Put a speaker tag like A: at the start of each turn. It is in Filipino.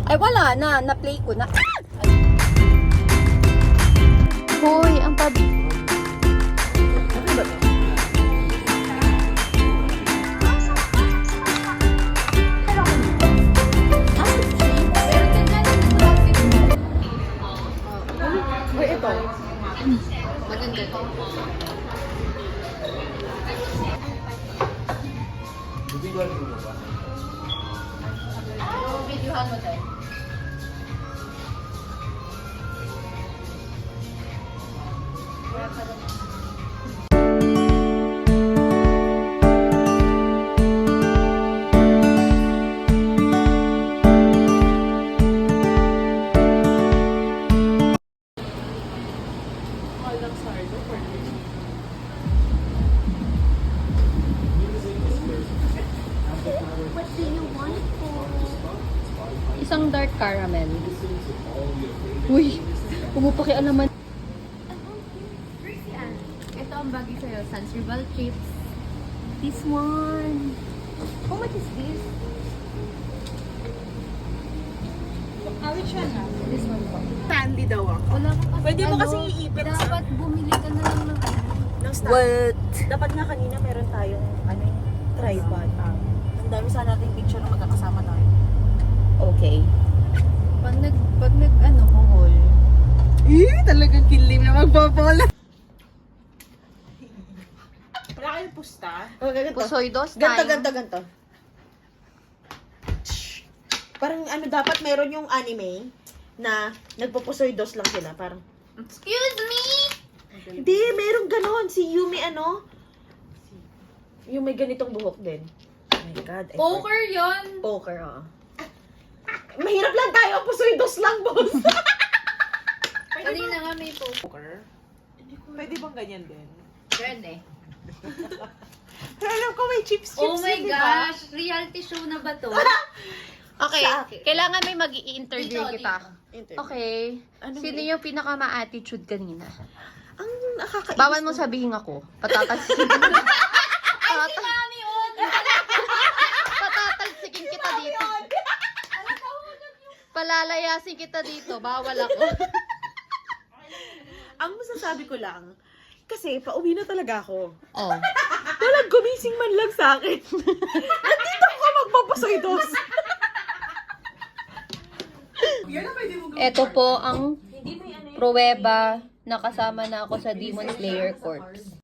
A: Ay, wala na. Na-play ko na.
B: Hoy, ang pab...
A: Uy, ito.
B: Maganda to. Videohan mo tayo. Isang dark caramel. Uy, pumupakialaman. Ito ang bagay sa'yo, Sansrival chips. This one. How much is this?
A: Which one na?
B: This one po.
A: Candy daw ako.
B: Wala ka kasi.
A: Pwede mo kasing iipit sa-
B: Dapat bumili ka na lang ng
A: Ng stand.
B: What?
A: Dapat nga kanina meron tayong tripod. Ang dami sana nating picture na magkakasama tayo.
B: Okay. Pag hohol.
A: Talagang kilim na magpapola. Wala kayong pusta? Oh, ganito.
B: Pusoy dos time.
A: Ganto. Parang dapat meron yung anime na nagpupusoy dos lang sila. Parang,
B: Excuse me?
A: hindi, merong ganon. Si Yumi yung may ganitong buhok din. Oh my God.
B: Poker yon.
A: Poker, oo. Mahirap lang tayo. Pusoy dos lang, boss.
B: Kanina nga may poker.
A: Poker? Pwede bang ganyan din?
B: Pwede.
A: Pero alam ko may chips
B: Oh my
A: yun, di ba?
B: gosh! Reality show na ba to?
A: Okay. Sa akin.
B: Kailangan may mag-i-interview
A: Dito,
B: kita.
A: Interview.
B: Okay.
A: Ano
B: Sino
A: yun?
B: yung pinaka-ma-attitude kanina?
A: Ang nakakainis.
B: Bawal mo sabihin ako. Patatalsikin. Patatalsikin kita dito. Palalayasin kita dito. Bawal ako.
A: Ang masasabi ko lang, kasi pauwi na talaga ako.
B: Oh.
A: Walang gumising man lang sa akin. Nandito ako magpapasoy dos.
B: Ito po ang pruweba na kasama na ako sa Demon Slayer Corps.